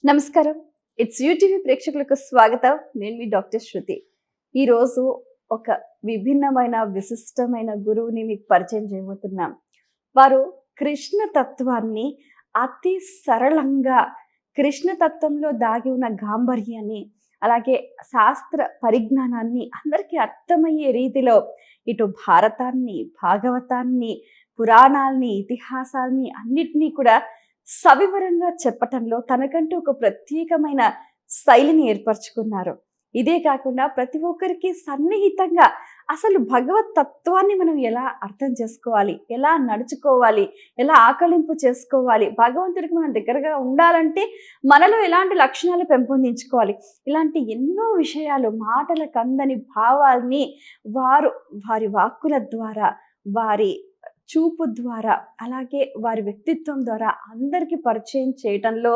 నమస్కారం. It's UTV ప్రేక్షకులకు స్వాగతం. నేను మీ డాక్టర్ శృతి. ఈరోజు ఒక విభిన్నమైన, విశిష్టమైన గురువుని మీకు పరిచయం చేయబోతున్నాం. వారు కృష్ణ తత్వాన్ని అతి సరళంగా, కృష్ణ తత్వంలో దాగి ఉన్న గాంభర్యాన్ని, అలాగే శాస్త్ర పరిజ్ఞానాన్ని అందరికీ అర్థమయ్యే రీతిలో ఇటు భారతాన్ని, భాగవతాన్ని, పురాణాల్ని, ఇతిహాసాల్ని అన్నిటినీ కూడా సవివరంగా చెప్పటంలో తనకంటూ ఒక ప్రత్యేకమైన శైలిని ఏర్పరచుకున్నారు. ఇదే కాకుండా ప్రతి ఒక్కరికి సన్నిహితంగా అసలు భగవత్ తత్వాన్ని మనం ఎలా అర్థం చేసుకోవాలి, ఎలా నడుచుకోవాలి, ఎలా ఆకలింపు చేసుకోవాలి, భగవంతుడికి మనం దగ్గరగా ఉండాలంటే మనలో ఎలాంటి లక్షణాలు పెంపొందించుకోవాలి, ఇలాంటి ఎన్నో విషయాలు, మాటలకు అందని భావాల్ని వారి వాక్కుల ద్వారా, వారి చూపు ద్వారా, అలాగే వారి వ్యక్తిత్వం ద్వారా అందరికీ పరిచయం చేయటంలో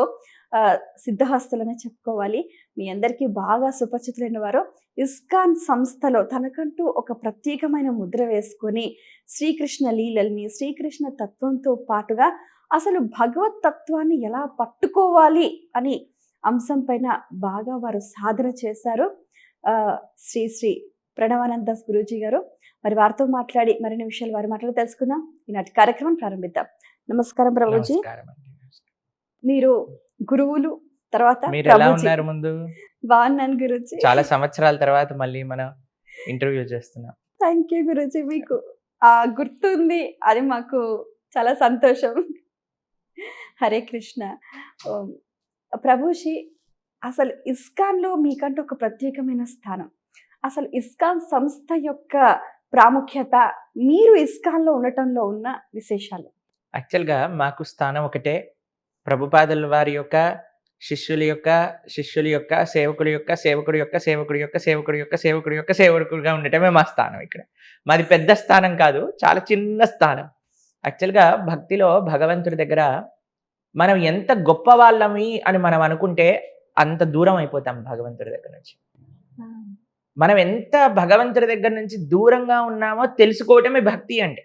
సిద్ధహస్తులనే చెప్పుకోవాలి. మీ అందరికీ బాగా సుపరిచితులైన వారు ఇస్కాన్ సంస్థలో తనకంటూ ఒక ప్రత్యేకమైన ముద్ర వేసుకొని శ్రీకృష్ణ లీలల్ని, శ్రీకృష్ణ తత్వంతో పాటుగా అసలు భగవత్ తత్వాన్ని ఎలా పట్టుకోవాలి అని అంశం పైన బాగా వారు సాధన చేశారు. శ్రీ శ్రీ ప్రణవానంద దాస్ గురూజీ గారు. మరి వారితో మాట్లాడి మరిన్ని విషయాలు వారి మాటలు తెలుసుకుందాం. ఈనాటి కార్యక్రమం ప్రారంభిద్దాం. నమస్కారం ప్రభుజీ. మీరు గురువులు, తర్వాత మీరు ఎలా ఉన్నారు? ముందు బాగున్నాను గురూజీ. చాలా సంవత్సరాల తర్వాత మళ్ళీ మనం ఇంటర్వ్యూ చేస్తున్నాం. Thank you Guruji. మీకు గుర్తుంది అది మాకు చాలా సంతోషం. హరే కృష్ణ. ప్రభుజీ, అసలు ఇస్కాన్లో మీకంటూ ఒక ప్రత్యేకమైన స్థానం. అసలు ఇస్కాన్ సంస్థ యొక్క ప్రాముఖ్యత, మీరు ఇస్కాన్లో ఉండటంలో ఉన్న విశేషాలు. యాక్చువల్గా మాకు స్థానం ఒకటే. ప్రభుపాదుల వారి యొక్క శిష్యుల యొక్క సేవకుడి యొక్క సేవకుడిగా ఉండటమే మా స్థానం. ఇక్కడ మాది పెద్ద స్థానం కాదు, చాలా చిన్న స్థానం. యాక్చువల్గా భక్తిలో భగవంతుడి దగ్గర మనం ఎంత గొప్ప వాళ్ళమి అని మనం అనుకుంటే అంత దూరం అయిపోతాం భగవంతుడి దగ్గర నుంచి. మనం ఎంత భగవంతుడి దగ్గర నుంచి దూరంగా ఉన్నామో తెలుసుకోవటమే భక్తి అంటే.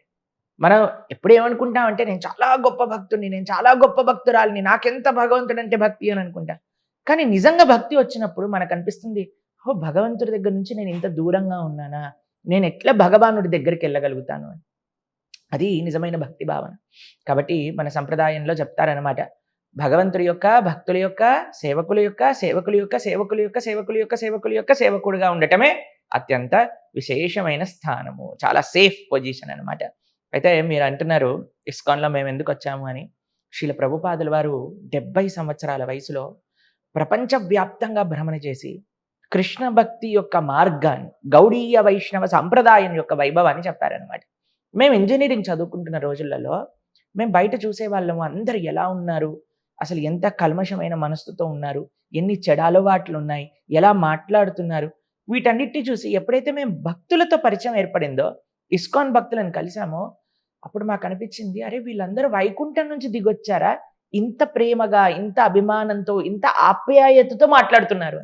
మనం ఎప్పుడు ఏమనుకుంటామంటే నేను చాలా గొప్ప భక్తుడిని, నేను చాలా గొప్ప భక్తురాలిని, నాకెంత భగవంతుడు అంటే భక్తి అని అనుకుంటా. కానీ నిజంగా భక్తి వచ్చినప్పుడు మనకు అనిపిస్తుంది, ఓ భగవంతుడి దగ్గర నుంచి నేను ఇంత దూరంగా ఉన్నానా, నేను ఎట్లా భగవానుడి దగ్గరికి వెళ్ళగలుగుతాను అని. అది నిజమైన భక్తి భావన. కాబట్టి మన సంప్రదాయంలో చెప్తారనమాట, భగవంతుడి యొక్క, భక్తుల యొక్క, సేవకుడిగా ఉండటమే అత్యంత విశేషమైన స్థానము, చాలా సేఫ్ పొజిషన్ అనమాట. అయితే మీరు అంటున్నారు ఇస్కాన్లో మేము ఎందుకు వచ్చాము అని. శ్రీల ప్రభుపాదుల వారు 70 సంవత్సరాల వయసులో ప్రపంచవ్యాప్తంగా భ్రమణ చేసి కృష్ణ భక్తి యొక్క మార్గాన్ని, గౌడీయ వైష్ణవ సంప్రదాయం యొక్క వైభవాన్ని చెప్పారనమాట. మేము ఇంజనీరింగ్ చదువుకుంటున్న రోజులలో మేము బయట చూసే వాళ్ళము, అందరు ఎలా ఉన్నారు, అసలు ఎంత కల్మషమైన మనసుతో ఉన్నారు, ఎన్ని చెడు అలవాట్లు ఉన్నాయి, ఎలా మాట్లాడుతున్నారు, వీటన్నిటిని చూసి ఎప్పుడైతే మేము భక్తులతో పరిచయం ఏర్పడిందో, ఇస్కాన్ భక్తులను కలిసామో, అప్పుడు మాకు అనిపించింది, అరే వీళ్ళందరూ వైకుంఠం నుంచి దిగొచ్చారా, ఇంత ప్రేమగా, ఇంత అభిమానంతో, ఇంత ఆప్యాయతతో మాట్లాడుతున్నారు.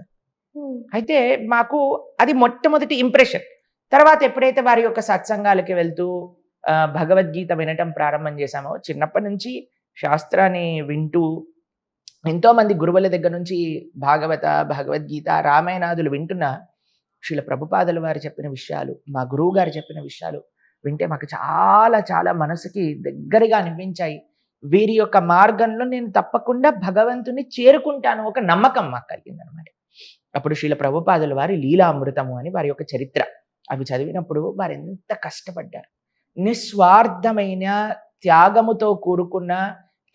అయితే మాకు అది మొట్టమొదటి ఇంప్రెషన్. తర్వాత ఎప్పుడైతే వారి యొక్క సత్సంగాలకి వెళ్తూ భగవద్గీత వినటం ప్రారంభం చేశామో, చిన్నప్పటి నుంచి శాస్త్రాన్ని వింటూ ఎంతోమంది గురువుల దగ్గర నుంచి భగవద్గీత, రామాయణాదులు వింటున్న శ్రీల ప్రభుపాదుల వారు చెప్పిన విషయాలు, మా గురువు గారు చెప్పిన విషయాలు వింటే మాకు చాలా చాలా మనసుకి దగ్గరగా అనిపించాయి. వీరి యొక్క మార్గంలో నేను తప్పకుండా భగవంతుని చేరుకుంటాను ఒక నమ్మకం మాకు కలిగిందనమాట. అప్పుడు శ్రీల ప్రభుపాదుల వారి లీలామృతము అని వారి యొక్క చరిత్ర అవి చదివినప్పుడు వారు ఎంత కష్టపడ్డారు. నిస్వార్థమైన త్యాగముతో కూరుకున్న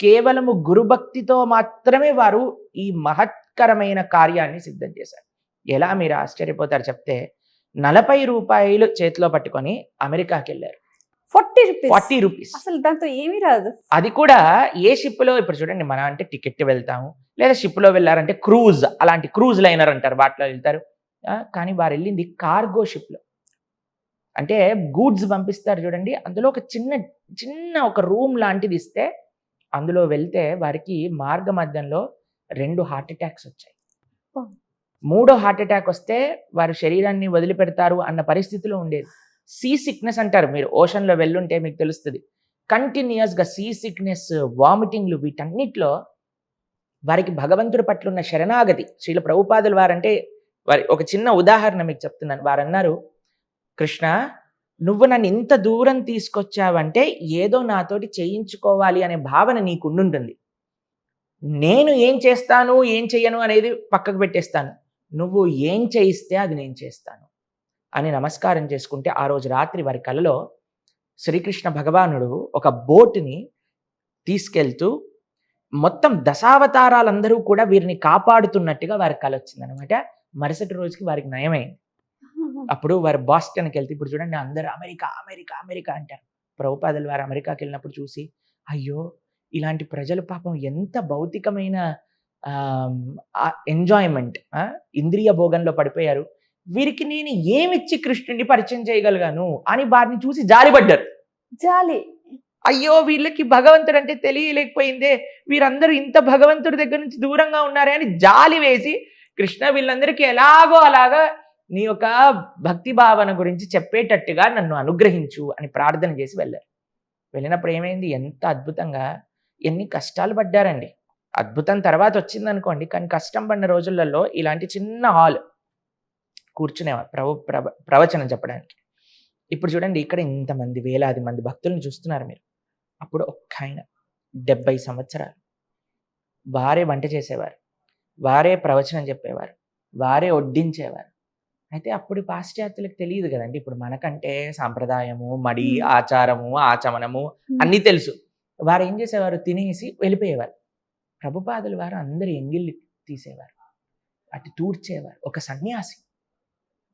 కేవలము గురుభక్తితో మాత్రమే వారు ఈ మహత్కరమైన కార్యాన్ని సిద్ధం చేశారు. ఎలా మీరు ఆశ్చర్యపోతారు చెప్తే, 40 రూపాయలు చేతిలో పట్టుకొని అమెరికాకి వెళ్ళారు. 40 రూపీస్. అసలు దాంతో ఏమీ రాదు. అది కూడా ఏ షిప్లో, ఇప్పుడు చూడండి మనం అంటే టికెట్ వెళ్తాము, లేదా షిప్లో వెళ్ళారంటే క్రూజ్, అలాంటి క్రూజ్ లైనర్ అంటారు, వాటిలో వెళ్తారు. కానీ వారు వెళ్ళింది కార్గో షిప్లో. అంటే గూడ్స్ పంపిస్తారు చూడండి, అందులో ఒక చిన్న ఒక రూమ్ లాంటిది ఇస్తే అందులో వెళ్తే వారికి మార్గ మధ్యంలో 2 హార్ట్ అటాక్స్ వచ్చాయి. 3వ హార్ట్ అటాక్ వస్తే వారి శరీరాన్ని వదిలిపెడతారు అన్న పరిస్థితిలో ఉండేది. సీ సిక్నెస్ అంటారు, మీరు ఓషన్లో వెళ్ళుంటే మీకు తెలుస్తుంది. కంటిన్యూస్గా సీ సిక్నెస్, వామిటింగ్లు, వీటన్నిటిలో వారికి భగవంతుడి పట్ల ఉన్న శరణాగతి. శ్రీల ప్రభుపాదుల వారంటే వారి ఒక చిన్న ఉదాహరణ మీకు చెప్తున్నాను. వారన్నారు, కృష్ణ నువ్వు నన్ను ఇంత దూరం తీసుకొచ్చావంటే ఏదో నాతోటి చేయించుకోవాలి అనే భావన నీకు ఉండుంటుంది. నేను ఏం చేస్తాను ఏం చెయ్యను అనేది పక్కకు పెట్టేస్తాను, నువ్వు ఏం చేయిస్తే అది నేను చేస్తాను అని నమస్కారం చేసుకుంటే ఆ రోజు రాత్రి వారి కలలో శ్రీకృష్ణ భగవానుడు ఒక బోటుని తీసుకెళ్తూ మొత్తం దశావతారాలందరూ కూడా వీరిని కాపాడుతున్నట్టుగా వారి కల వచ్చిందనమాట. మరుసటి రోజుకి వారికి నయమైంది. అప్పుడు వారు బాస్టన్కి వెళ్తే, ఇప్పుడు చూడండి అందరూ అమెరికా అమెరికా అమెరికా అంటారు. ప్రభుపాదుల వారు అమెరికాకి వెళ్ళినప్పుడు చూసి, అయ్యో ఇలాంటి ప్రజలు పాపం ఎంత భౌతికమైన ఎంజాయ్మెంట్, ఇంద్రియ భోగంలో పడిపోయారు, వీరికి నేను ఏమిచ్చి కృష్ణుడిని పరిచయం చేయగలిగాను అని వారిని చూసి జాలిపడ్డారు. జాలి, అయ్యో వీళ్ళకి భగవంతుడు అంటే తెలియలేకపోయిందే, వీరందరూ ఇంత భగవంతుడి దగ్గర నుంచి దూరంగా ఉన్నారే అని జాలి వేసి, కృష్ణ వీళ్ళందరికీ ఎలాగో అలాగా నీ యొక్క భక్తి భావన గురించి చెప్పేటట్టుగా నన్ను అనుగ్రహించు అని ప్రార్థన చేసి వెళ్ళారు. వెళ్ళినప్పుడు ఏమైంది, ఎంత అద్భుతంగా ఎన్ని కష్టాలు పడ్డారండి. అద్భుతం తర్వాత వచ్చింది అనుకోండి, కానీ కష్టం పడిన రోజులలో ఇలాంటి చిన్న హాల్ కూర్చునేవారు ప్రవచనం చెప్పడానికి. ఇప్పుడు చూడండి ఇక్కడ ఇంతమంది వేలాది మంది భక్తులను చూస్తున్నారు మీరు. అప్పుడు ఒక్క ఆయన 70 సంవత్సరాలు వారే వంట చేసేవారు, వారే ప్రవచనం చెప్పేవారు, వారే వడ్డించేవారు. అయితే అప్పుడు పాశ్చాత్యులకు తెలియదు కదండి. ఇప్పుడు మనకంటే సాంప్రదాయము, మడి, ఆచారము, ఆచమనము అన్నీ తెలుసు. వారు ఏం చేసేవారు, తినేసి వెళ్ళిపోయేవారు. ప్రభుపాదుల వారు అందరి ఎంగిళ్ళు తీసేవారు, అటు తూర్చేవారు. ఒక సన్యాసి.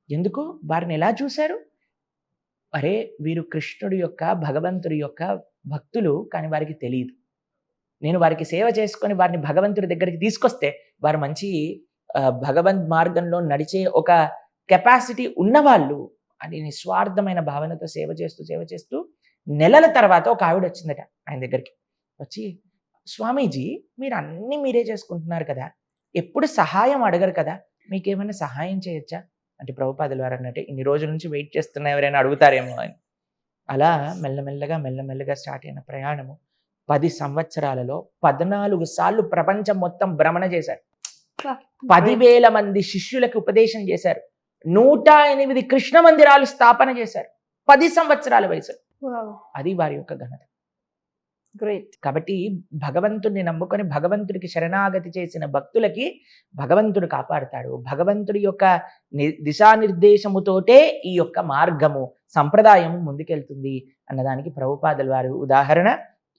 ఎందుకు? వారిని ఎలా చూశారు, అరే వీరు కృష్ణుడి యొక్క భగవంతుడి యొక్క భక్తులు, కానీ వారికి తెలియదు. నేను వారికి సేవ చేసుకొని వారిని భగవంతుడి దగ్గరికి తీసుకొస్తే వారు మంచి భగవంత్ మార్గంలో నడిచే ఒక కెపాసిటీ ఉన్నవాళ్ళు అని నిస్వార్థమైన భావనతో సేవ చేస్తూ నెలల తర్వాత ఒక ఆవిడ వచ్చిందట ఆయన దగ్గరికి. వచ్చి, స్వామీజీ మీరు అన్నీ మీరే చేసుకుంటున్నారు కదా, ఎప్పుడు సహాయం అడగరు కదా, మీకేమైనా సహాయం చేయొచ్చా అంటే ప్రభుపాదుల వారు అన్నట్టు, ఇన్ని రోజుల నుంచి వెయిట్ చేస్తున్నా ఎవరైనా అడుగుతారేమో అని. అలా మెల్లమెల్లగా స్టార్ట్ అయిన ప్రయాణము 10 సంవత్సరాలలో 14 సార్లు ప్రపంచం మొత్తం భ్రమణ చేశారు. 10,000 మంది శిష్యులకు ఉపదేశం చేశారు. 108 కృష్ణ మందిరాలు స్థాపన చేశారు 10 సంవత్సరాల వయసు. అది వారి యొక్క ఘనత. గ్రేట్. కాబట్టి భగవంతుడిని నమ్ముకొని భగవంతుడికి శరణాగతి చేసిన భక్తులకి భగవంతుడు కాపాడుతాడు. భగవంతుడి యొక్క దిశానిర్దేశముతోటే ఈ యొక్క మార్గము, సంప్రదాయము ముందుకెళ్తుంది అన్నదానికి ప్రభుపాదుల వారు ఉదాహరణ.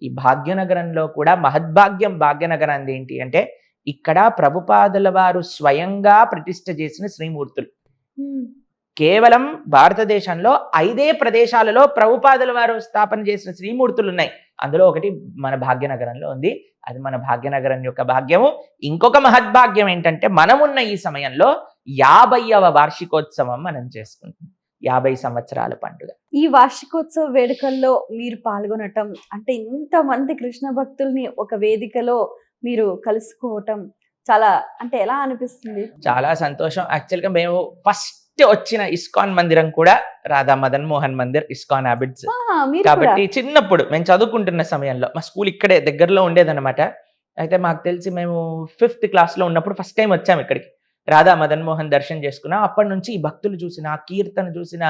ఈ భాగ్యనగరంలో కూడా మహద్భాగ్యం భాగ్యనగరం ఏంటి అంటే, ఇక్కడ ప్రభుపాదుల వారు స్వయంగా ప్రతిష్ఠ చేసిన శ్రీమూర్తులు. కేవలం భారతదేశంలో 5 ప్రదేశాలలో ప్రభుపాదుల వారు స్థాపన చేసిన శ్రీమూర్తులు ఉన్నాయి. అందులో ఒకటి మన భాగ్యనగరంలో ఉంది. అది మన భాగ్యనగరం యొక్క భాగ్యము. ఇంకొక మహద్భాగ్యం ఏంటంటే, మనమున్న ఈ సమయంలో 50వ వార్షికోత్సవం మనం చేసుకుంటున్నాం. 50 సంవత్సరాల పండుగ. ఈ వార్షికోత్సవ వేడుకల్లో మీరు పాల్గొనటం అంటే, ఇంతమంది కృష్ణ భక్తుల్ని ఒక వేదికలో మీరు కలుసుకోవటం చాలా అంటే ఎలా అనిపిస్తుంది? చాలా సంతోషం. యాక్చువల్గా మేము ఫస్ట్ వచ్చిన ఇస్కాన్ మందిరం కూడా రాధా మదన్ మోహన్ మందిర్, ఇస్కాన్ హ్యాబిట్స్. కాబట్టి చిన్నప్పుడు మేము చదువుకుంటున్న సమయంలో మా స్కూల్ ఇక్కడే దగ్గరలో ఉండేదన్నమాట. అయితే మాకు తెలిసి మేము 5th క్లాస్లో ఉన్నప్పుడు ఫస్ట్ టైం వచ్చాము ఇక్కడికి. రాధా మదన్ మోహన్ దర్శనం చేసుకున్నాం. అప్పటి నుంచి ఈ భక్తులు చూసిన, కీర్తన చూసిన,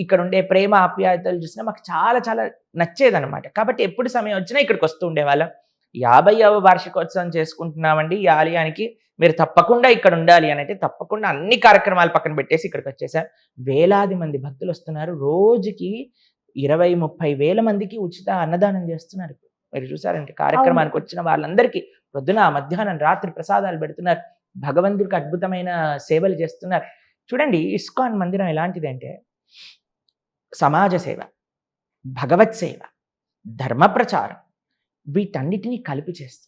ఇక్కడ ఉండే ప్రేమ ఆప్యాయతలు చూసినా మాకు చాలా చాలా నచ్చేదన్నమాట. కాబట్టి ఎప్పుడు సమయం వచ్చినా ఇక్కడికి వస్తూ ఉండేవాళ్ళం. 50వ వార్షికోత్సవం చేసుకుంటున్నామండి ఈ ఆలయానికి, మీరు తప్పకుండా ఇక్కడ ఉండాలి అని అంటే తప్పకుండా అన్ని కార్యక్రమాలు పక్కన పెట్టేసి ఇక్కడికి వచ్చేసారు. వేలాది మంది భక్తులు వస్తున్నారు. రోజుకి 20-30 వేల మందికి ఉచిత అన్నదానం చేస్తున్నారు. మీరు చూసారంటే కార్యక్రమానికి వచ్చిన వాళ్ళందరికీ పొద్దున, మధ్యాహ్నం, రాత్రి ప్రసాదాలు పెడుతున్నారు. భగవంతుడికి అద్భుతమైన సేవలు చేస్తున్నారు. చూడండి ఇస్కాన్ మందిరం ఎలాంటిది అంటే, సమాజ సేవ, భగవత్ సేవ, ధర్మ ప్రచారం వీటన్నిటినీ కలిపి చేస్తుంది.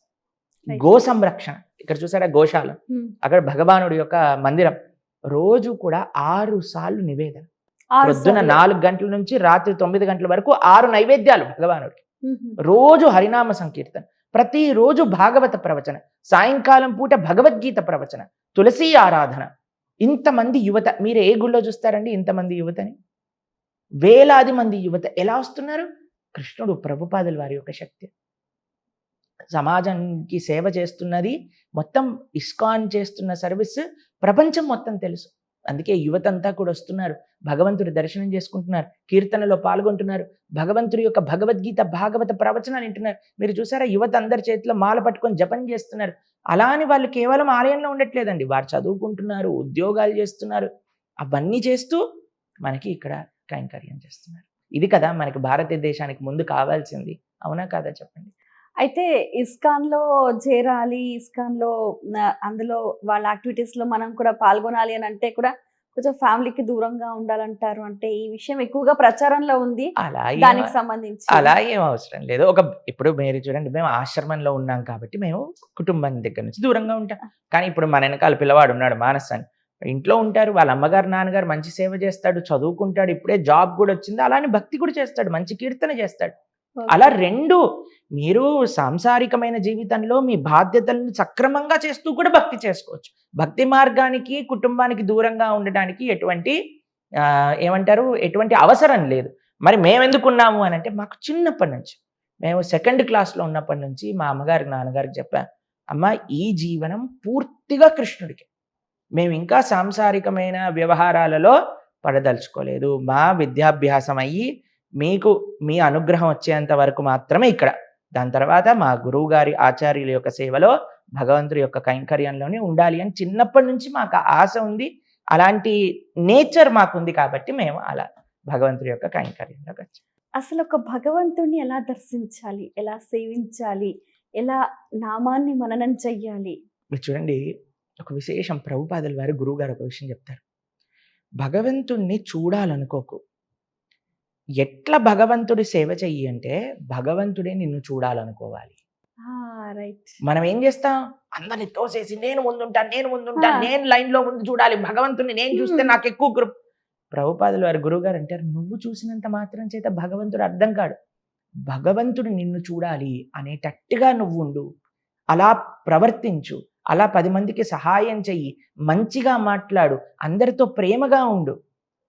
గో సంరక్షణ, ఇక్కడ చూసారా గోశాల, అక్కడ భగవానుడి యొక్క మందిరం. రోజు కూడా 6 సార్లు నివేదన. పొద్దున 4 గంటల నుంచి రాత్రి 9 గంటల వరకు 6 నైవేద్యాలు భగవానుడికి. రోజు హరినామ సంకీర్తన, ప్రతిరోజు భాగవత ప్రవచన, సాయంకాలం పూట భగవద్గీత ప్రవచన, తులసి ఆరాధన. ఇంతమంది యువత మీరు ఏ గుళ్ళో చూస్తారండి ఇంతమంది యువతని? వేలాది మంది యువత ఎలా వస్తున్నారు? కృష్ణుడు ప్రభుపాదుల వారి యొక్క శక్తి. సమాజానికి సేవ చేస్తున్నది, మొత్తం ఇస్కాన్ చేస్తున్న సర్వీస్ ప్రపంచం మొత్తం తెలుసు. అందుకే యువతంతా కూడా వస్తున్నారు, భగవంతుడి దర్శనం చేసుకుంటున్నారు, కీర్తనలో పాల్గొంటున్నారు, భగవంతుడి యొక్క భగవద్గీత భాగవత ప్రవచనాలు వింటున్నారు. మీరు చూసారా, యువత అందరి చేతిలో మాల పట్టుకొని జపం చేస్తున్నారు. అలా అని వాళ్ళు కేవలం ఆలయంలో ఉండట్లేదండి, వారు చదువుకుంటున్నారు, ఉద్యోగాలు చేస్తున్నారు, అవన్నీ చేస్తూ మనకి ఇక్కడ కైంకర్యం చేస్తున్నారు. ఇది కదా మనకి భారతదేశానికి ముందు కావాల్సింది, అవునా కాదా చెప్పండి? అయితే ఇస్కాన్‌లో చేరాలి, ఇస్కాన్‌లో అందులో వాళ్ళ యాక్టివిటీస్‌లో మనం కూడా పాల్గొనాలి అని అంటే కూడా కొంచెం ఫ్యామిలీకి దూరంగా ఉండాలంటారు. అంటే ఈ విషయం ఎక్కువగా ప్రచారంలో ఉంది. అలా దానికి సంబంధించి. అలా ఏం అవసరం లేదు. ఇప్పుడు మీరు చూడండి, మేము ఆశ్రమంలో ఉన్నాం కాబట్టి మేము కుటుంబం దగ్గర నుంచి దూరంగా ఉంటాం. కానీ ఇప్పుడు మన వెనకాల పిల్లవాడు ఉన్నాడు మానస్ అని, ఇంట్లో ఉంటారు, వాళ్ళ అమ్మగారు నాన్నగారు మంచి సేవ చేస్తాడు, చదువుకుంటాడు, ఇప్పుడే జాబ్ కూడా వచ్చింది, అలానే భక్తి కూడా చేస్తాడు, మంచి కీర్తన చేస్తాడు. అలా ఓకే. రెండు, మీరు సాంసారికమైన జీవితంలో మీ బాధ్యతలను సక్రమంగా చేస్తూ కూడా భక్తి చేసుకోవచ్చు. భక్తి మార్గానికి కుటుంబానికి దూరంగా ఉండడానికి ఎటువంటి అవసరం లేదు. మరి మేమెందుకున్నాము అని అంటే, మాకు చిన్నప్పటి నుంచి, మేము సెకండ్ క్లాస్లో ఉన్నప్పటి నుంచి మా అమ్మగారికి నాన్నగారికి చెప్పాను, అమ్మ ఈ జీవనం పూర్తిగా కృష్ణుడికి, మేము ఇంకా సాంసారికమైన వ్యవహారాలలో పడదలుచుకోలేదు. మా విద్యాభ్యాసం అయ్యి మీకు మీ అనుగ్రహం వచ్చేంత వరకు మాత్రమే ఇక్కడ, దాని తర్వాత మా గురువు గారి ఆచార్యుల యొక్క సేవలో భగవంతుడి యొక్క కైంకర్యంలోనే ఉండాలి అని చిన్నప్పటి నుంచి మాకు ఆశ ఉంది. అలాంటి నేచర్ మాకుంది కాబట్టి మేము అలా భగవంతుడి యొక్క కైంకర్యంలోకి వచ్చాం. అసలు ఒక భగవంతుడిని ఎలా దర్శించాలి? ఎలా సేవించాలి? ఎలా నామాన్ని మననం చెయ్యాలి? మీరు చూడండి, ఒక విశేషం, ప్రభుపాదుల వారు గురువు గారు ఒక విషయం చెప్తారు, భగవంతుణ్ణి చూడాలనుకోకు, ఎట్లా భగవంతుడి సేవ చెయ్యి అంటే భగవంతుడే నిన్ను చూడాలనుకోవాలి. రైట్. మనం ఏం చేస్తాం, అందరిని తోసేసి నేను ముందుంటాను, ఆ. నేను లైన్లో ముందు చూడాలి, భగవంతుని నేను చూస్తే నాకు ఎక్కువ కృప. ప్రభుపాదుల వారి గురువు గారు అంటారు, నువ్వు చూసినంత మాత్రం చేత భగవంతుడు అర్థం కాడు, భగవంతుడు నిన్ను చూడాలి అనేటట్టుగా నువ్వు ఉండు, అలా ప్రవర్తించు, అలా 10 మందికి సహాయం చెయ్యి, మంచిగా మాట్లాడు, అందరితో ప్రేమగా ఉండు.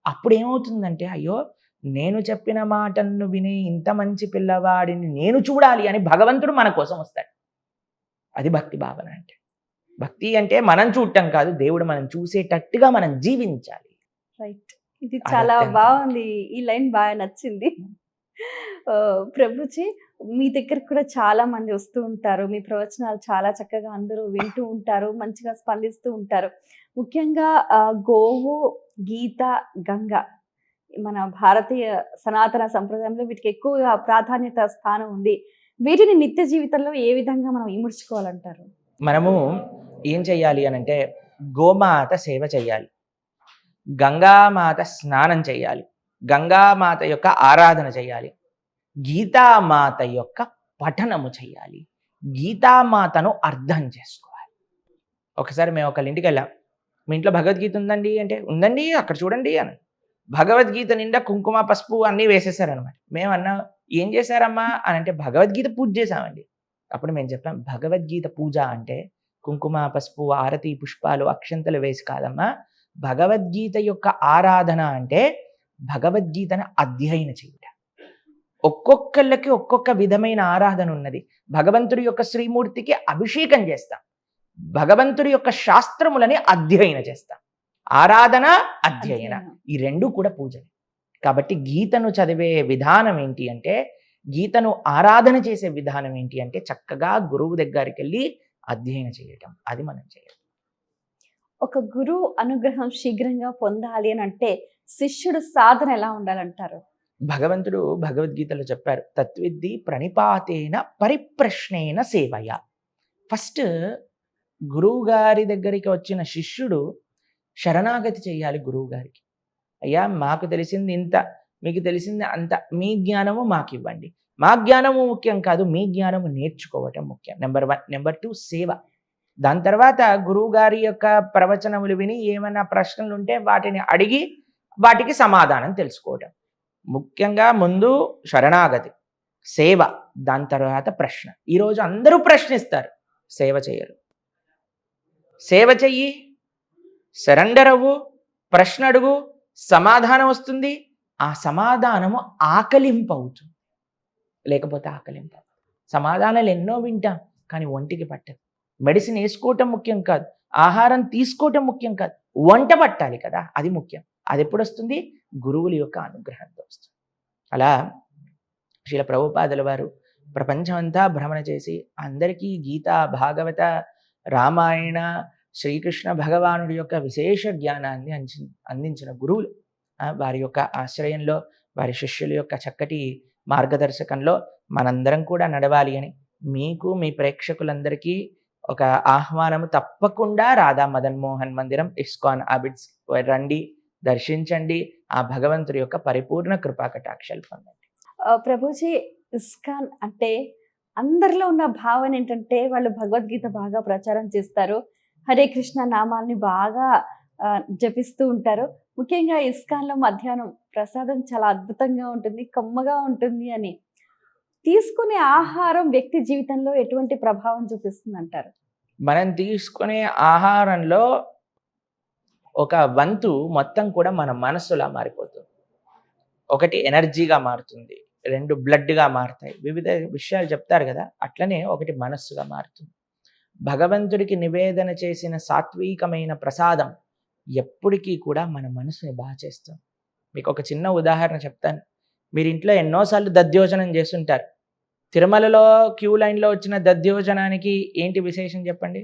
అప్పుడు ఏమవుతుందంటే, అయ్యో నేను చెప్పిన మాటను వినే ఇంత మంచి పిల్లవాడిని నేను చూడాలి అని భగవంతుడు మన కోసం వస్తాడు. అది భక్తి భావన అంటే. భక్తి అంటే మనం చూడటం కాదు, దేవుడు మనం చూసేటట్టుగా మనం జీవించాలి. రైట్. ఇది అది చాలా అత్యంత బాగుంది. ఈ లైన్ బాగా నచ్చింది. ప్రభుజీ, మీ దగ్గరికి కూడా చాలా మంది వస్తూ ఉంటారు. మీ ప్రవచనాలు చాలా చక్కగా అందరూ వింటూ ఉంటారు, మంచిగా స్పందిస్తూ ఉంటారు. ముఖ్యంగా గోవు, గీత, గంగ మన భారతీయ సనాతన సంప్రదాయంలో వీటికి ఎక్కువగా ప్రాధాన్యత స్థానం ఉంది. వీటిని నిత్య జీవితంలో ఏ విధంగా మనం ఇముడ్చుకోవాలంటారు? మనము ఏం చెయ్యాలి అనంటే, గోమాత సేవ చెయ్యాలి, గంగామాత స్నానం చేయాలి, గంగామాత యొక్క ఆరాధన చేయాలి, గీతామాత యొక్క పఠనము చేయాలి, గీతామాతను అర్థం చేసుకోవాలి. ఒకసారి మేము ఒకళ్ళ ఇంటికి వెళ్ళాం, మీ ఇంట్లో భగవద్గీత ఉందండి అంటే, ఉందండి అక్కడ చూడండి అని, భగవద్గీత నిండా కుంకుమ పసుపు అన్నీ వేసేసారనమాట. మేము అన్నా, ఏం చేశారమ్మా అని అంటే, భగవద్గీత పూజ చేశామండి. అప్పుడు మేము చెప్పాం, భగవద్గీత పూజ అంటే కుంకుమ పసుపు ఆరతి పుష్పాలు అక్షంతలు వేసి కాదమ్మా, భగవద్గీత యొక్క ఆరాధన అంటే భగవద్గీతను అధ్యయన చేయుట. ఒక్కొక్కళ్ళకి ఒక్కొక్క విధమైన ఆరాధన ఉన్నది. భగవంతుడి యొక్క శ్రీమూర్తికి అభిషేకం చేస్తాం, భగవంతుడి యొక్క శాస్త్రములని అధ్యయన చేస్తాం. ఆరాధన, అధ్యయన, ఈ రెండు కూడా పూజలు. కాబట్టి గీతను చదివే విధానం ఏంటి అంటే, గీతను ఆరాధన చేసే విధానం ఏంటి అంటే, చక్కగా గురువు దగ్గరికి వెళ్ళి అధ్యయన చేయటం, అది మనం చేయాలి. ఒక గురువు అనుగ్రహం శీఘ్రంగా పొందాలి అని అంటే శిష్యుడు సాధన ఎలా ఉండాలంటారు? భగవంతుడు భగవద్గీతలో చెప్పారు, తత్విద్ది ప్రణిపాతేన పరిప్రశ్నేన సేవయ. ఫస్ట్ గురువు గారి దగ్గరికి వచ్చిన శిష్యుడు శరణాగతి చేయాలి గురువు గారికి. అయ్యా మాకు తెలిసింది ఇంత, మీకు తెలిసింది అంత, మీ జ్ఞానము మాకు ఇవ్వండి. మా జ్ఞానము ముఖ్యం కాదు, మీ జ్ఞానము నేర్చుకోవటం ముఖ్యం. నెంబర్ 1. నెంబర్ 2 సేవ. దాని తర్వాత గురువు గారి యొక్క ప్రవచనములు విని ఏమైనా ప్రశ్నలు ఉంటే వాటిని అడిగి వాటికి సమాధానం తెలుసుకోవటం. ముఖ్యంగా ముందు శరణాగతి, సేవ, దాని తర్వాత ప్రశ్న. ఈరోజు అందరూ ప్రశ్నిస్తారు, సేవ చేయరు. సేవ చెయ్యి, సరెండర్ అవ్వు, ప్రశ్న అడుగు, సమాధానం వస్తుంది. ఆ సమాధానము ఆకలింపు అవుతుంది, లేకపోతే ఆకలింపు. సమాధానాలు ఎన్నో వింటాం, కానీ ఒంటికి పట్టదు. మెడిసిన్ వేసుకోవటం ముఖ్యం కాదు, ఆహారం తీసుకోవటం ముఖ్యం కాదు, వంట పట్టాలి కదా, అది ముఖ్యం. అది ఎప్పుడు వస్తుంది? గురువుల యొక్క అనుగ్రహంతో వస్తుంది. అలా శ్రీల ప్రభుపాదుల వారు ప్రపంచమంతా భ్రమణ చేసి అందరికీ గీత, భాగవత, రామాయణ, శ్రీకృష్ణ భగవానుడి యొక్క విశేష జ్ఞానాన్ని అందించిన గురువులు. వారి యొక్క ఆశ్రయంలో, వారి శిష్యుల యొక్క చక్కటి మార్గదర్శకంలో మనందరం కూడా నడవాలి అని మీకు, మీ ప్రేక్షకులందరికీ ఒక ఆహ్వానము. తప్పకుండా రాధా మదన్ మోహన్ మందిరం, ఇస్కాన్ అబిడ్స్ రండి, దర్శించండి, ఆ భగవంతుడి యొక్క పరిపూర్ణ కృపా కటాక్షాలు పొందండి. ప్రభుజీ, ఇస్కాన్ అంటే అందరిలో ఉన్న భావన ఏంటంటే వాళ్ళు భగవద్గీత బాగా ప్రచారం చేస్తారు, హరే కృష్ణ నామాల్ని బాగా జపిస్తూ ఉంటారు. ముఖ్యంగా ఇస్కాన్లో మధ్యాహ్నం ప్రసాదం చాలా అద్భుతంగా ఉంటుంది, కమ్మగా ఉంటుంది అని. తీసుకునే ఆహారం వ్యక్తి జీవితంలో ఎటువంటి ప్రభావం చూపిస్తుంది అంటారు? మనం తీసుకునే ఆహారంలో ఒక వంతు మొత్తం కూడా మన మనస్సులా మారిపోతుంది. ఒకటి ఎనర్జీగా మారుతుంది, 2 బ్లడ్గా మారుతాయి, వివిధ విషయాలు చెప్తారు కదా. అట్లనే ఒకటి మనస్సుగా మారుతుంది. భగవంతుడికి నివేదన చేసిన సాత్వికమైన ప్రసాదం ఎప్పటికీ కూడా మన మనసుని బాగా చేస్తుంది. మీకు ఒక చిన్న ఉదాహరణ చెప్తాను. మీరు ఇంట్లో ఎన్నోసార్లు దధ్యోజనం చేస్తుంటారు. తిరుమలలో క్యూ లైన్లో వచ్చిన దధ్యోజనానికి ఏంటి విశేషం చెప్పండి?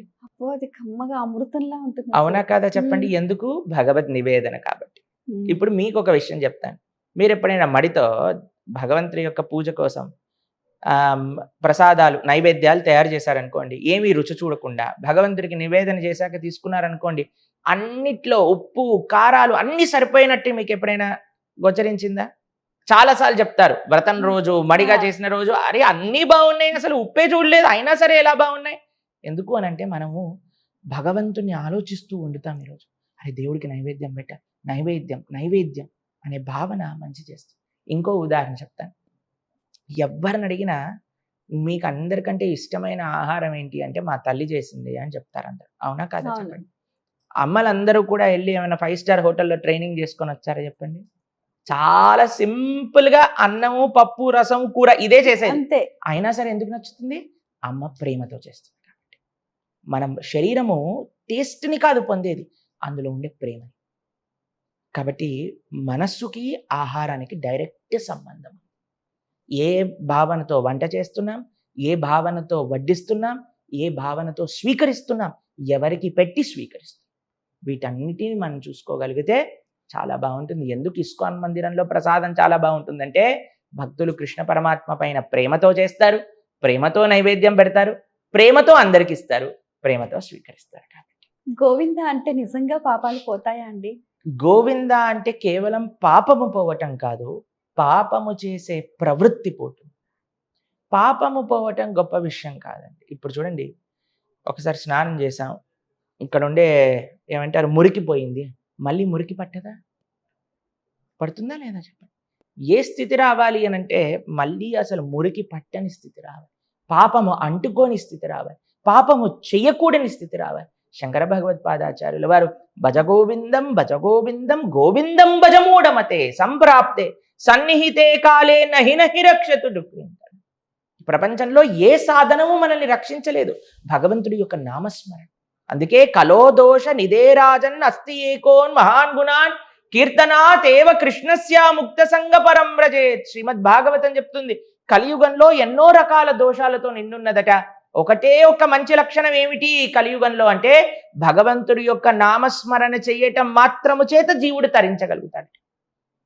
అది కమ్మగా అమృతంలా ఉంటుంది. అవునా కాదా చెప్పండి? ఎందుకు? భగవద్ నివేదన కాబట్టి. ఇప్పుడు మీకు ఒక విషయం చెప్తాను. మీరు ఎప్పుడైనా మడితో భగవంతుడి యొక్క పూజ కోసం ప్రసాదాలు, నైవేద్యాలు తయారు చేశారనుకోండి, ఏమీ రుచి చూడకుండా భగవంతుడికి నివేదన చేశాక తీసుకున్నారనుకోండి, అన్నిట్లో ఉప్పు, కారాలు అన్నీ సరిపోయినట్టు మీకు ఎప్పుడైనా గోచరించిందా? చాలాసార్లు చెప్తారు, వ్రతం రోజు, మడిగా చేసిన రోజు, అరే అన్నీ బాగున్నాయి, అసలు ఉప్పే చూడలేదు, అయినా సరే ఎలా బాగున్నాయి? ఎందుకు అని అంటే మనము భగవంతుని ఆలోచిస్తూ వండుతాం. ఈరోజు అరే దేవుడికి నైవేద్యం పెట్టాలి, నైవేద్యం నైవేద్యం అనే భావన మంచి చేస్తుంది. ఇంకో ఉదాహరణ చెప్తాను. ఎవరిని అడిగినా మీకు అందరికంటే ఇష్టమైన ఆహారం ఏంటి అంటే మా తల్లి చేసింది అని చెప్తారు అందరు. అవునా కాదా చెప్పండి? అమ్మలందరూ కూడా వెళ్ళి ఏమైనా 5 స్టార్ హోటల్లో ట్రైనింగ్ చేసుకొని వచ్చారా చెప్పండి? చాలా సింపుల్గా అన్నము, పప్పు, రసం, కూర ఇదే చేసేది. అయినా సరే ఎందుకు నచ్చుతుంది? అమ్మ ప్రేమతో చేస్తుంది కాబట్టి. మనం శరీరము టేస్ట్ని కాదు పొందేది, అందులో ఉండే ప్రేమని. కాబట్టి మనస్సుకి ఆహారానికి డైరెక్ట్ సంబంధం. ఏ భావనతో వంట చేస్తున్నాం, ఏ భావనతో వడ్డిస్తున్నాం, ఏ భావనతో స్వీకరిస్తున్నాం, ఎవరికి పెట్టి స్వీకరిస్తున్నాం, వీటన్నిటిని మనం చూసుకోగలిగితే చాలా బాగుంటుంది. ఎందుకు ఇస్కాన్ మందిరంలో ప్రసాదం చాలా బాగుంటుందంటే భక్తులు కృష్ణ పరమాత్మ పైన ప్రేమతో చేస్తారు, ప్రేమతో నైవేద్యం పెడతారు, ప్రేమతో అందరికి ఇస్తారు, ప్రేమతో స్వీకరిస్తారు. కాబట్టి గోవింద అంటే నిజంగా పాపాలు పోతాయా అండి? గోవింద అంటే కేవలం పాపము పోవటం కాదు, పాపము చేసే ప్రవృత్తి పోతుంది. పాపము పోవటం గొప్ప విషయం కాదండి. ఇప్పుడు చూడండి, ఒకసారి స్నానం చేసాం, ఇక్కడ ఉండే ఏమంటారు మురికిపోయింది, మళ్ళీ మురికి పట్టదా? పడుతుందా లేదా చెప్పండి? ఏ స్థితి రావాలి అని అంటే మళ్ళీ అసలు మురికి పట్టని స్థితి రావాలి, పాపము అంటుకోని స్థితి రావాలి, పాపము చెయ్యకూడని స్థితి రావాలి. శంకర భగవత్పాదాచార్యుల వారు భజగోవిందం భజగోవిందం గోవిందం భజమూఢమతే సంప్రాప్తే సన్నిహితే కాలే నహి నహి రక్షతుడు. ప్రపంచంలో ఏ సాధనము మనల్ని రక్షించలేదు, భగవంతుడి యొక్క నామస్మరణ. అందుకే కలో దోష నిదేరాజన్ అస్తి ఏకోన్ మహాన్ గుణాన్ కీర్తనాతేవ కృష్ణస్య ముక్త సంగ పరం వ్రజేత్. శ్రీమద్ భాగవతం చెప్తుంది, కలియుగంలో ఎన్నో రకాల దోషాలతో నిన్నున్నదట, ఒకటే ఒక మంచి లక్షణం ఏమిటి కలియుగంలో అంటే భగవంతుడి యొక్క నామస్మరణ చెయ్యటం మాత్రము చేత జీవుడు తరించగలుగుతాడు.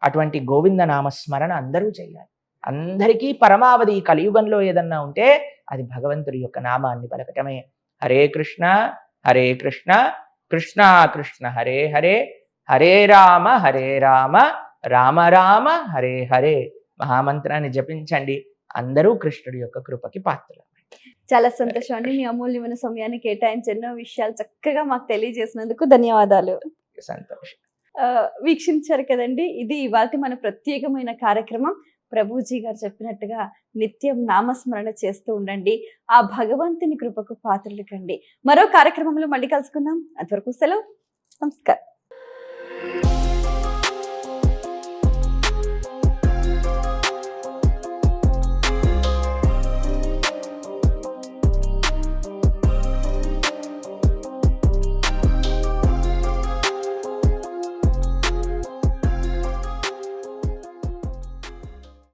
అటువంటి గోవింద నామస్మరణ అందరూ చేయాలి. అందరికీ పరమావధి కలియుగంలో ఏదన్నా ఉంటే అది భగవంతుడి యొక్క నామాన్ని పలకటమే. హరే కృష్ణ కృష్ణ కృష్ణ హరే హరే, హరే రామ రామ రామ హరే హరే మహామంత్రాన్ని జపించండి. అందరూ కృష్ణుడి యొక్క కృపకి పాత్రలు. చాలా సంతోషం అండి, మీ అమూల్యమైన సమయాన్ని కేటాయించి ఎన్నో విషయాలు చక్కగా మాకు తెలియజేసినందుకు ధన్యవాదాలు. సంతోషం. వీక్షించారు కదండి, ఇది ఇవాళ మన ప్రత్యేకమైన కార్యక్రమం. ప్రభుజీ గారు చెప్పినట్టుగా నిత్యం నామస్మరణ చేస్తూ ఉండండి, ఆ భగవంతుని కృపకు పాత్రలు కండి. మరో కార్యక్రమంలో మళ్ళీ కలుసుకుందాం. అంతవరకు సెలవు, నమస్కారం.